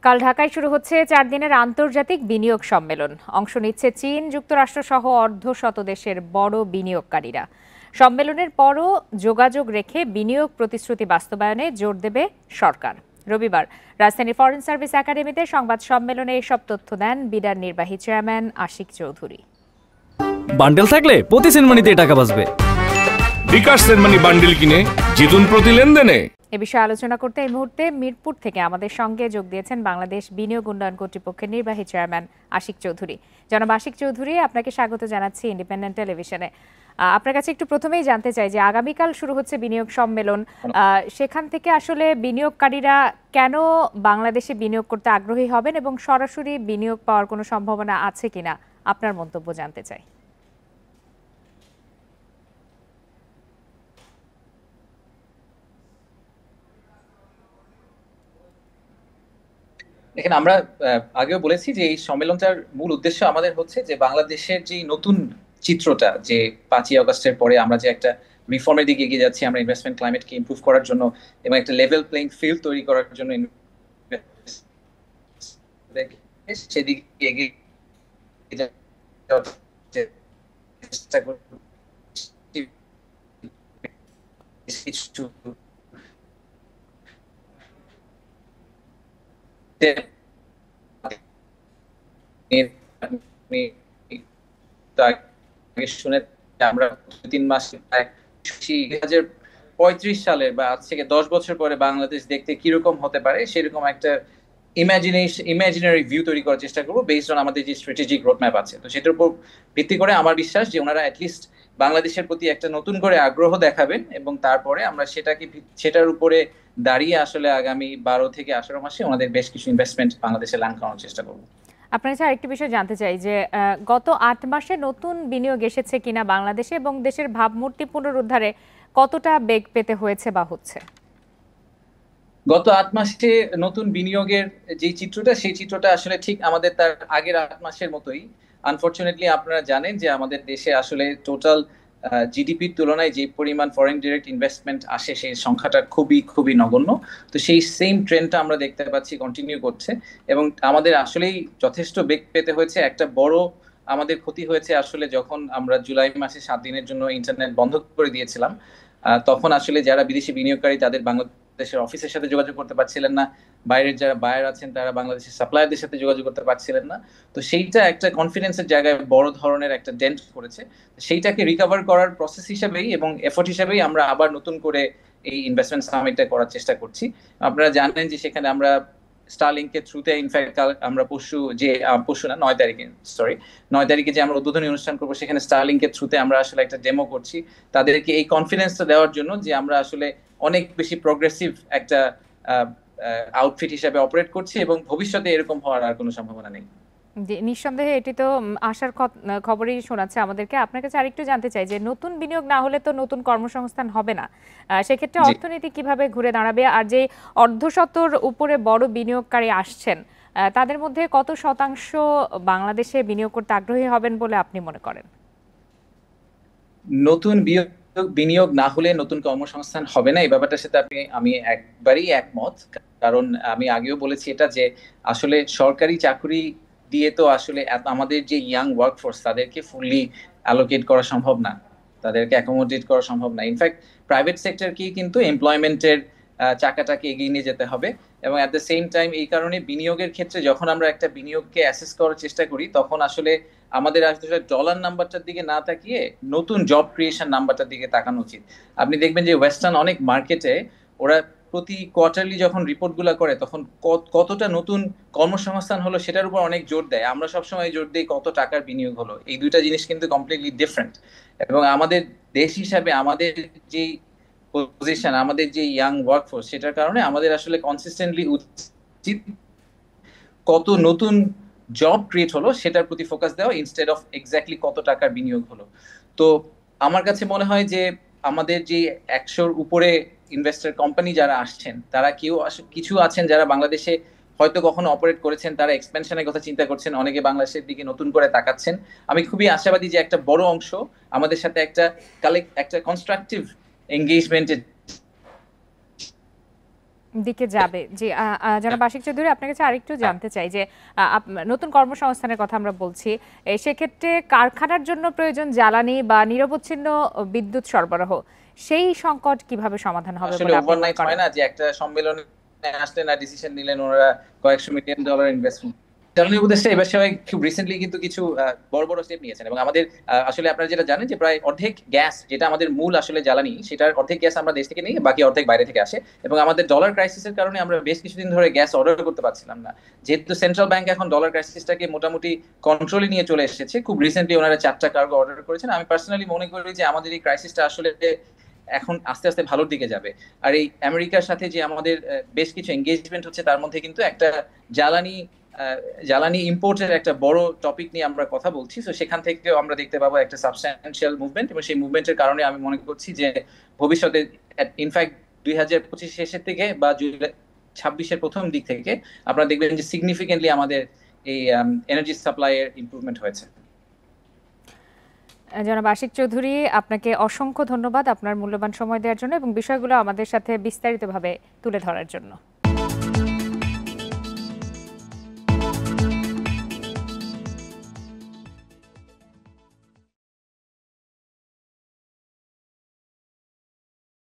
কাল ঢাকায় শুরু হচ্ছে 4 দিনের আন্তর্জাতিক বিনিয়োগ সম্মেলন। অংশ নিচ্ছে চীন, যুক্তরাষ্ট্র সহ অর্ধশত দেশের বড় বিনিয়োগকারীরা। সম্মেলনের পরও যোগাযোগ রেখে বিনিয়োগ প্রতিশ্রুতি বাস্তবায়নে জোর দেবে সরকার। রবিবার রাজধানীর ফরেন সার্ভিস একাডেমিতে সংবাদ সম্মেলনে এসব তথ্য দেন বিডার নির্বাহী চেয়ারম্যান আশিক চৌধুরী। বান্ডেল থাকলে প্রতি সেনমানিতে টাকা বাঁচবে। বিকাশ সেনমানি বান্ডেল কিনে জিতুন প্রতি লেনদেনে। এ বিষয়ে আলোচনা করতে এই মুহূর্তে মিরপুর থেকে আমাদের সঙ্গে যোগ দিয়েছেন বাংলাদেশ বিনিয়োগ উন্নয়ন কর্তৃপক্ষের নির্বাহী চেয়ারম্যান আশিক চৌধুরী। জনাব আশিক চৌধুরী, আপনাকে স্বাগত জানাচ্ছি ইন্ডিপেন্ডেন্ট টেলিভিশনে। আপনার কাছে একটু প্রথমেই জানতে চাই যে আগামীকাল শুরু হচ্ছে বিনিয়োগ সম্মেলন, সেখান থেকে আসলে বিনিয়োগকারীরা কেন বাংলাদেশে বিনিয়োগ করতে আগ্রহী হবেন এবং সরাসরি বিনিয়োগ পাওয়ার কোনো সম্ভাবনা আছে কিনা আপনার মন্তব্য জানতে চাই। দেখেন, আমরা আগেও বলেছি যে এই সম্মেলনটার মূল উদ্দেশ্য আমাদের হচ্ছে যে বাংলাদেশের যে নতুন চিত্রটা, যে 5ই আগস্টের পরে আমরা যে একটা রিফর্মের দিকে এগিয়ে যাচ্ছি, আমরা ইনভেস্টমেন্ট ক্লাইমেটকে ইমপ্রুভ করার জন্য এবং একটা লেভেল প্লেইং ফিল্ড তৈরি করার জন্য সেদিকে এগিয়ে চেষ্টা শুনে আমরা 3 মাসে 2035 সালের বা আজ থেকে 10 বছর পরে বাংলাদেশ দেখতে কিরকম হতে পারে সেরকম একটা ইমাজিনারি ভিউ তৈরি করার চেষ্টা করবো বেসড অন আমাদের যে স্ট্র্যাটেজিক রোডম্যাপ আছে। তো সেটার উপর ভিত্তি করে আমার বিশ্বাস যে ওনারা অ্যাটলিস্ট বাংলাদেশের প্রতি একটা নতুন করে আগ্রহ দেখাবেন এবং তারপরে আমরা সেটার উপরে দাঁড়িয়ে আসলে আগামী 12 থেকে 18 মাসে ওনাদের বেশ কিছু ইনভেস্টমেন্ট বাংলাদেশে ল্যান্ড করানোর চেষ্টা করবো। আপনার কাছে আরেকটি বিষয় জানতে চাই যে গত 8 মাসে নতুন বিনিয়োগ এসেছে কিনা বাংলাদেশে এবং দেশের ভাবমূর্তি পুনরুদ্ধারে কতটা বেগ পেতে হয়েছে বা হচ্ছে? গত 8 মাসে নতুন বিনিয়োগের যে চিত্রটা, সেই চিত্রটা আসলে ঠিক আমাদের তার আগের 8 মাসের মতোই। আনফরচুনেটলি আপনারা জানেন যে আমাদের দেশে আসলে টোটাল জিডিপির তুলনায় যে পরিমাণ ফরেন ডিরেক্ট ইনভেস্টমেন্ট আসে সেই সংখ্যাটা খুবই খুবই নগণ্য। তো সেই সেম ট্রেন্ডটা আমরা দেখতে পাচ্ছি কন্টিনিউ করছে এবং আমাদের আসলেই যথেষ্ট বেগ পেতে হয়েছে। একটা বড় আমাদের ক্ষতি হয়েছে আসলে যখন আমরা জুলাই মাসে 7 দিনের জন্য ইন্টারনেট বন্ধ করে দিয়েছিলাম, তখন আসলে যারা বিদেশি বিনিয়োগকারী তাদের বাংলাদেশের অফিসের সাথে যোগাযোগ করতে পারছিলেন না, বাইরের যারা বায়ার আছেন তারা বাংলাদেশের সাপ্লায়ারদের সাথে যোগাযোগ করতে পারছিলেন না। তো সেইটা একটা কনফিডেন্সের জায়গায় বড় ধরনের একটা ডেন্ট করেছে। সেইটাকে রিকভার করার প্রসেস হিসেবেই এবং এফোর্ট হিসেবেই আমরা আবার নতুন করে এই ইনভেস্টমেন্ট সামিটটা করার চেষ্টা করছি। আপনারা জানেন যে সেখানে আমরা স্টারলিংকের থ্রুতে ইনফ্যাক্ট আমরা পরশু না 9 তারিখে যে আমরা উদ্বোধনী অনুষ্ঠান করবো সেখানে স্টারলিংকের থ্রুতে আমরা আসলে একটা ডেমো করছি তাদেরকে এই কনফিডেন্সটা দেওয়ার জন্য যে আমরা আসলে অনেক বেশি প্রোগ্রেসিভ একটা আউটফিট হিসেবে অপারেট করছি এবং ভবিষ্যতে এরকম হওয়ার আর কোনো সম্ভাবনা নেই। নিঃসন্দেহে এটি তো আশার খবরই শোনাচ্ছে আমাদেরকে। আপনার কাছে আরেকটু জানতে চাই যে নতুন বিনিয়োগ না হলে তো নতুন কর্মসংস্থান হবে না, সেক্ষেত্রে অর্থনীতি কিভাবে ঘুরে দাঁড়াবে? আর যে অর্ধশতর উপরে বড় বিনিয়োগকারী আসছেন তাদের মধ্যে কত শতাংশ বাংলাদেশে বিনিয়োগ করতে আগ্রহী হবেন বলে আপনি মনে করেন? নতুন বিনিয়োগ না হলে নতুন কর্মসংস্থান হবে না, এই ব্যাপারটার সাথে আমি একবারই একমত। কারণ আমি আগেও বলেছি এটা যে আসলে সরকারি চাকরি দিয়ে তো আসলে আমাদের যে ইয়াং ওয়ার্কফোর্স তাদেরকে ফুললি অ্যালোকেট করা সম্ভব না, তাদেরকে অ্যাকোমোডেট করা সম্ভব না। ইনফ্যাক্ট প্রাইভেট সেক্টরকেই কিন্তু এমপ্লয়মেন্টের চাকাটাকে এগিয়ে নিয়ে যেতে হবে এবং অ্যাট দ্য সেম টাইম এই কারণে বিনিয়োগের ক্ষেত্রে যখন আমরা একটা বিনিয়োগকে অ্যাসেস করার চেষ্টা করি তখন আসলে আমাদের আসলে ডলার নাম্বারটার দিকে না তাকিয়ে নতুন জব ক্রিয়েশন নাম্বারটার দিকে তাকানো উচিত। আপনি দেখবেন যে ওয়েস্টার্ন অনেক মার্কেটে ওরা প্রতি কোয়ার্টারলি যখন রিপোর্টগুলো করে তখন কতটা নতুন কর্মসংস্থান হলো সেটার উপর অনেক জোর দেয়। আমরা সবসময় জোর দিই কত টাকার বিনিয়োগ হলো। এই দুইটা জিনিস কিন্তু কমপ্লিটলি ডিফারেন্ট এবং আমাদের দেশ হিসাবে আমাদের যে পজিশন, আমাদের যে ইয়াং ওয়ার্কফোর্স, সেটার কারণে আমাদের আসলে কনসিস্টেন্টলি উচিত কত নতুন জব ক্রিয়েট হলো সেটার প্রতি ফোকাস দেওয়া ইনস্টেড অফ এক্স্যাক্টলি কত টাকার বিনিয়োগ হলো। তো আমার কাছে মনে হয় যে আমাদের যে 100-র উপরে ইনভেস্টর কোম্পানি যারা আসছেন তারা কিছু আছেন যারা বাংলাদেশে হয়তো কখনো অপারেট করেছেন, তারা এক্সপেনশনের কথা চিন্তা করছেন, অনেকে বাংলাদেশের দিকে নতুন করে তাকাচ্ছেন। আমি খুবই আশাবাদী যে একটা বড় অংশ আমাদের সাথে একটা কনস্ট্রাকটিভ এঙ্গেজমেন্টের দিকে যাবে। জি, জনাব আশিক চৌধুরী, আপনার কাছে আরেকটু জানতে চাই যে নতুন কর্মসংস্থানের কথা আমরা বলছি। সেক্ষেত্রে কারখানার জন্য প্রয়োজন জ্বালানি বা নিরবচ্ছিন্ন বিদ্যুৎ সরবরাহ। সেই সংকট কিভাবে সমাধান হবে আসলে বলে আপনি মনে ওভারনাইট করেন? হয় না যে একটা সম্মেলনে আসলেন আর ডিসিশন নিলেন ওনারা কয়েকশো মিলিয়ন ডলার ইনভেস্টমেন্ট। জ্বালানি উপদেষ্টা এবার সবাই খুব রিসেন্টলি কিন্তু কিছু বড় বড় স্টেপ নিয়েছেন এবং আমাদের আসলে আপনারা যেটা জানেন যে প্রায় অর্ধেক গ্যাস যেটা আমাদের মূল আসলে জ্বালানি সেটার অর্ধেক গ্যাস আমরা দেশ থেকে নিই, বাকি অর্ধেক বাইরে থেকে আসে এবং আমাদের ডলার ক্রাইসিসের কারণে আমরা বেশ কিছুদিন ধরে গ্যাস অর্ডার করতে পারছিলাম না। যেহেতু সেন্ট্রাল ব্যাংক এখন ডলার ক্রাইসিসটাকে মোটামুটি কন্ট্রোলে নিয়ে চলে এসেছে, খুব রিসেন্টলি ওনারা 4টা কার্গো অর্ডার করেছেন। আমি পার্সোনালি মনে করি যে আমাদের এই ক্রাইসিসটা আসলে এখন আস্তে আস্তে ভালোর দিকে যাবে। আর এই আমেরিকার সাথে যে আমাদের বেশ কিছু এঙ্গেজমেন্ট হচ্ছে তার মধ্যে কিন্তু একটা জ্বালানি জ্বালানি ইম্পোর্টের একটা বড় টপিক নিয়ে আমরা কথা বলছি। তো সেখান থেকেও আমরা দেখতে পাবো একটা সাবস্ট্যান্সিয়াল মুভমেন্ট এবং সেই মুভমেন্টের কারণে আমি মনে করছি যে ভবিষ্যতে ইনফ্যাক্ট 2025 শেষের থেকে বা 2026-এর প্রথম দিক থেকে আপনারা দেখবেন যে সিগনিফিকেন্টলি আমাদের এই এনার্জি সাপ্লাইয়ের ইমপ্রুভমেন্ট হয়েছে। জনাব আশিক চৌধুরী, আপনাকে অসংখ্য ধন্যবাদ আপনার মূল্যবান সময় দেওয়ার জন্য এবং বিষয়গুলো আমাদের সাথে বিস্তারিতভাবে তুলে ধরার জন্য।